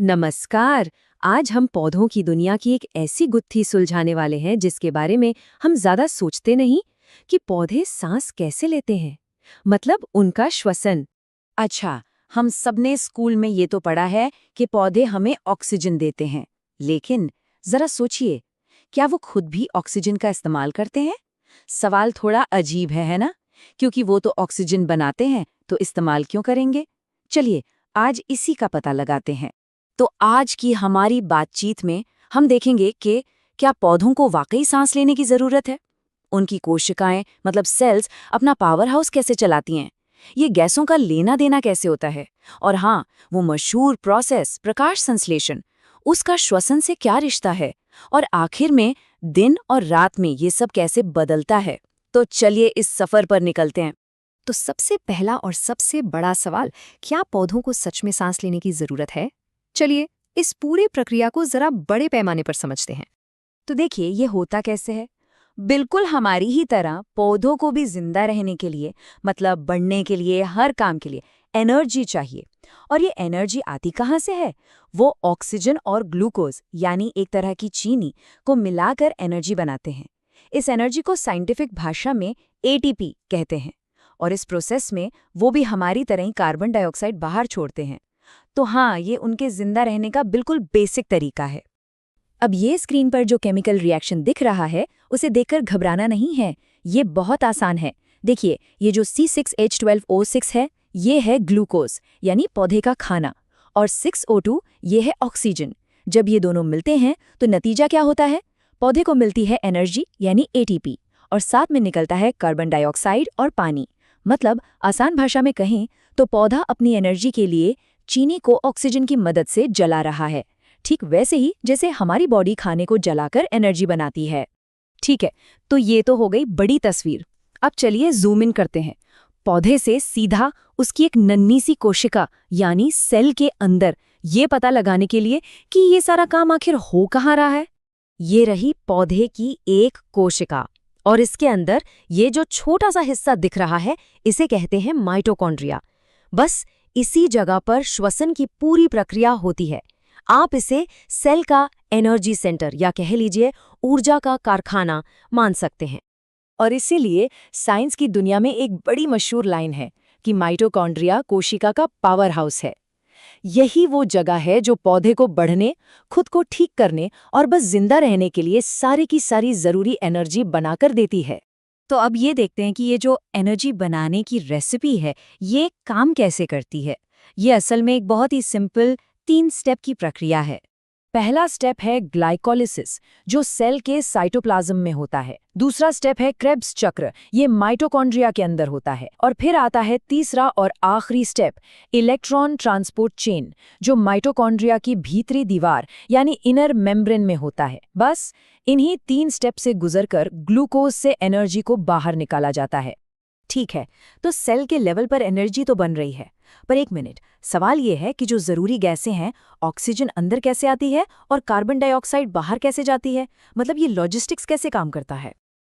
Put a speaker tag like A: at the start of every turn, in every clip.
A: नमस्कार। आज हम पौधों की दुनिया की एक ऐसी गुत्थी सुलझाने वाले हैं जिसके बारे में हम ज्यादा सोचते नहीं कि पौधे सांस कैसे लेते हैं, मतलब उनका श्वसन।
B: अच्छा, हम सबने स्कूल में ये तो पढ़ा है कि पौधे हमें ऑक्सीजन देते हैं, लेकिन जरा सोचिए, क्या वो खुद भी ऑक्सीजन का इस्तेमाल करते हैं? सवाल थोड़ा अजीब है ना? क्योंकि वो तो ऑक्सीजन बनाते हैं, तो इस्तेमाल क्यों करेंगे? चलिए, आज इसी का पता लगाते हैं। तो आज की हमारी बातचीत में हम देखेंगे कि क्या पौधों को वाकई सांस लेने की जरूरत है? उनकी कोशिकाएं मतलब सेल्स अपना पावर हाउस कैसे चलाती हैं? ये गैसों का लेना देना कैसे होता है? और हाँ, वो मशहूर प्रोसेस प्रकाश संश्लेषण, उसका श्वसन से क्या रिश्ता है? और आखिर में दिन और रात में ये सब कैसे बदलता है? तो चलिए इस सफर पर निकलते हैं।
C: तो सबसे पहला और सबसे बड़ा सवाल, क्या पौधों को सच में सांस लेने की जरूरत है? चलिए इस पूरी प्रक्रिया को जरा बड़े पैमाने पर समझते हैं।
B: तो देखिए ये होता कैसे है। बिल्कुल हमारी ही तरह पौधों को भी जिंदा रहने के लिए, मतलब बढ़ने के लिए, हर काम के लिए एनर्जी चाहिए। और ये एनर्जी आती कहाँ से है? वो ऑक्सीजन और ग्लूकोज यानी एक तरह की चीनी को मिलाकर एनर्जी बनाते हैं। इस एनर्जी को साइंटिफिक भाषा में एटीपी कहते हैं। और इस प्रोसेस में वो भी हमारी तरह ही कार्बन डाइऑक्साइड बाहर छोड़ते हैं। तो हाँ, ये उनके जिंदा रहने का बिल्कुल बेसिक तरीका है।
C: अब ये स्क्रीन पर जो केमिकल रिएक्शन दिख रहा है, उसे देखकर घबराना नहीं है। ये बहुत आसान है। देखिए, ये जो C6H12O6 है, ये है ग्लूकोज यानी पौधे का खाना, और 6O2 ये है ऑक्सीजन। जब ये दोनों मिलते हैं तो नतीजा क्या होता है? पौधे को मिलती है एनर्जी यानी एटीपी, और साथ में निकलता है कार्बन डाइऑक्साइड और पानी। मतलब आसान भाषा में कहें तो पौधा अपनी एनर्जी के लिए चीनी को ऑक्सीजन की मदद से जला रहा है, ठीक वैसे ही जैसे हमारी बॉडी खाने को जलाकर एनर्जी बनाती है।
A: ठीक है, तो ये तो हो गई बड़ी तस्वीर। अब चलिए जूम इन करते हैं। पौधे से सीधा उसकी एक नन्ही सी कोशिका यानी सेल के अंदर, ये पता लगाने के लिए कि ये सारा काम आखिर हो कहाँ रहा है। ये रही पौधे की एक कोशिका, और इसके अंदर ये जो छोटा सा हिस्सा दिख रहा है, इसे कहते हैं माइटोकॉन्ड्रिया। बस इसी जगह पर श्वसन की पूरी प्रक्रिया होती है। आप इसे सेल का एनर्जी सेंटर या कह लीजिए ऊर्जा का कारखाना मान सकते हैं। और इसीलिए साइंस की दुनिया में एक बड़ी मशहूर लाइन है कि माइटोकॉन्ड्रिया कोशिका का पावर हाउस है। यही वो जगह है जो पौधे को बढ़ने, खुद को ठीक करने और बस जिंदा रहने के लिए सारी की सारी जरूरी एनर्जी बनाकर देती है। तो अब ये देखते हैं कि ये जो एनर्जी बनाने की रेसिपी है, ये काम कैसे करती है। ये असल में एक बहुत ही सिंपल 3 स्टेप की प्रक्रिया है। पहला स्टेप है ग्लाइकोलिसिस, जो सेल के साइटोप्लाज्म में होता है। दूसरा स्टेप है क्रेब्स चक्र, ये माइटोकॉन्ड्रिया के अंदर होता है। और फिर आता है तीसरा और आखिरी स्टेप, इलेक्ट्रॉन ट्रांसपोर्ट चेन, जो माइटोकॉन्ड्रिया की भीतरी दीवार यानी इनर मेम्ब्रेन में होता है। बस इन्हीं 3 स्टेप से गुजरकर ग्लूकोज से एनर्जी को बाहर निकाला जाता है। ठीक है, तो सेल के लेवल पर एनर्जी तो बन रही है, पर एक मिनट, सवाल ये है कि जो जरूरी गैसें हैं, ऑक्सीजन अंदर कैसे आती है और कार्बन डाइऑक्साइड बाहर कैसे जाती है? मतलब ये लॉजिस्टिक्स कैसे काम करता है?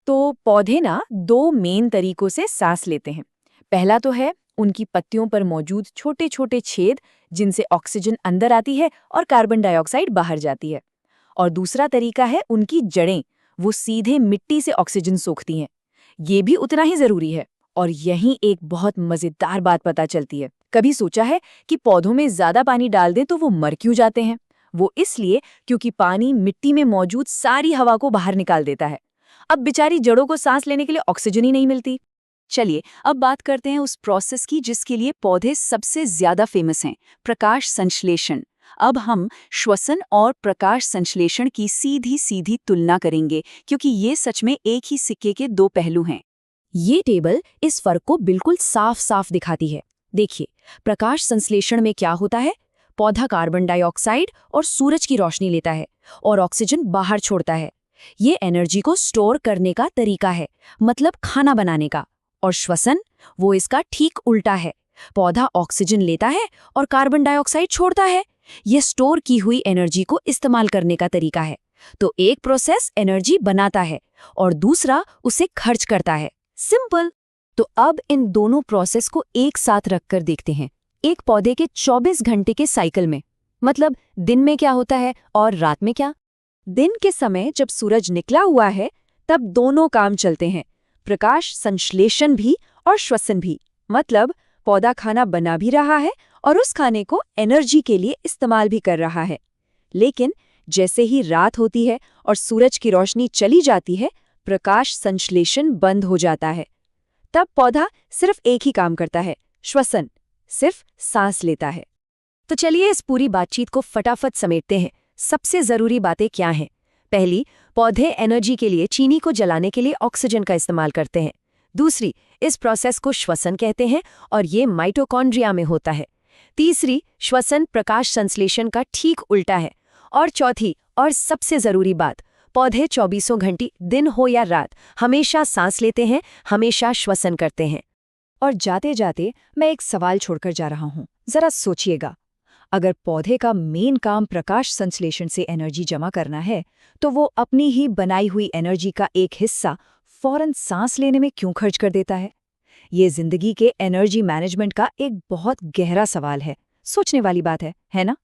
A: तो पौधे ना 2 मेन तरीकों से सांस लेते हैं। पहला तो है उनकी पत्तियों पर मौजूद छोटे छोटे छेद, जिनसे ऑक्सीजन अंदर आती है और कार्बन डाइऑक्साइड बाहर जाती है। और दूसरा तरीका है उनकी जड़ें, वो सीधे मिट्टी से ऑक्सीजन सोखती हैं। ये भी उतना ही जरूरी है। और यहीं एक बहुत मजेदार बात पता चलती है। कभी सोचा है कि पौधों में ज्यादा पानी डाल दें तो वो मर क्यों जाते हैं? वो इसलिए क्योंकि पानी मिट्टी में मौजूद सारी हवा को बाहर निकाल देता है। अब बेचारी जड़ों को सांस लेने के लिए ऑक्सीजन ही नहीं मिलती। चलिए अब बात करते हैं उस प्रोसेस की जिसके लिए पौधे सबसे ज्यादा फेमस हैं, प्रकाश संश्लेषण। अब हम श्वसन और प्रकाश संश्लेषण की सीधी सीधी तुलना करेंगे, क्योंकि ये सच में एक ही सिक्के के 2 पहलू हैं।
C: ये टेबल इस फर्क को बिल्कुल साफ साफ दिखाती है। देखिए, प्रकाश संश्लेषण में क्या होता है? पौधा कार्बन डाइऑक्साइड और सूरज की रोशनी लेता है और ऑक्सीजन बाहर छोड़ता है। ये एनर्जी को स्टोर करने का तरीका है, मतलब खाना बनाने का। और श्वसन, वो इसका ठीक उल्टा है। पौधा ऑक्सीजन लेता है और कार्बन डाइऑक्साइड छोड़ता है। ये स्टोर की हुई एनर्जी को इस्तेमाल करने का तरीका है। तो एक प्रोसेस एनर्जी बनाता है और दूसरा उसे खर्च करता है। सिंपल। तो अब इन दोनों प्रोसेस को एक साथ रखकर देखते हैं, एक पौधे के 24 घंटे के साइकिल में।
A: मतलब दिन में क्या होता है और रात में क्या?
C: दिन के समय जब सूरज निकला हुआ है तब दोनों काम चलते हैं, प्रकाश संश्लेषण भी और श्वसन भी। मतलब पौधा खाना बना भी रहा है और उस खाने को एनर्जी के लिए इस्तेमाल भी कर रहा है। लेकिन जैसे ही रात होती है और सूरज की रोशनी चली जाती है, प्रकाश संश्लेषण बंद हो जाता है। तब पौधा सिर्फ एक ही काम करता है, श्वसन, सिर्फ सांस लेता है।
A: तो चलिए इस पूरी बातचीत को फटाफट समेटते हैं। सबसे जरूरी बातें क्या हैं? पहली, पौधे एनर्जी के लिए चीनी को जलाने के लिए ऑक्सीजन का इस्तेमाल करते हैं। दूसरी, इस प्रोसेस को श्वसन कहते हैं और ये माइटोकॉन्ड्रिया में होता है। तीसरी, श्वसन प्रकाश संश्लेषण का ठीक उल्टा है। और चौथी और सबसे जरूरी बात, पौधे 24 घंटे दिन हो या रात हमेशा सांस लेते हैं, हमेशा श्वसन करते हैं।
C: और जाते जाते मैं एक सवाल छोड़कर जा रहा हूँ, जरा सोचिएगा। अगर पौधे का मेन काम प्रकाश संश्लेषण से एनर्जी जमा करना है, तो वो अपनी ही बनाई हुई एनर्जी का एक हिस्सा फौरन सांस लेने में क्यों खर्च कर देता है? ये जिंदगी के एनर्जी मैनेजमेंट का एक बहुत गहरा सवाल है, सोचने वाली बात है ना?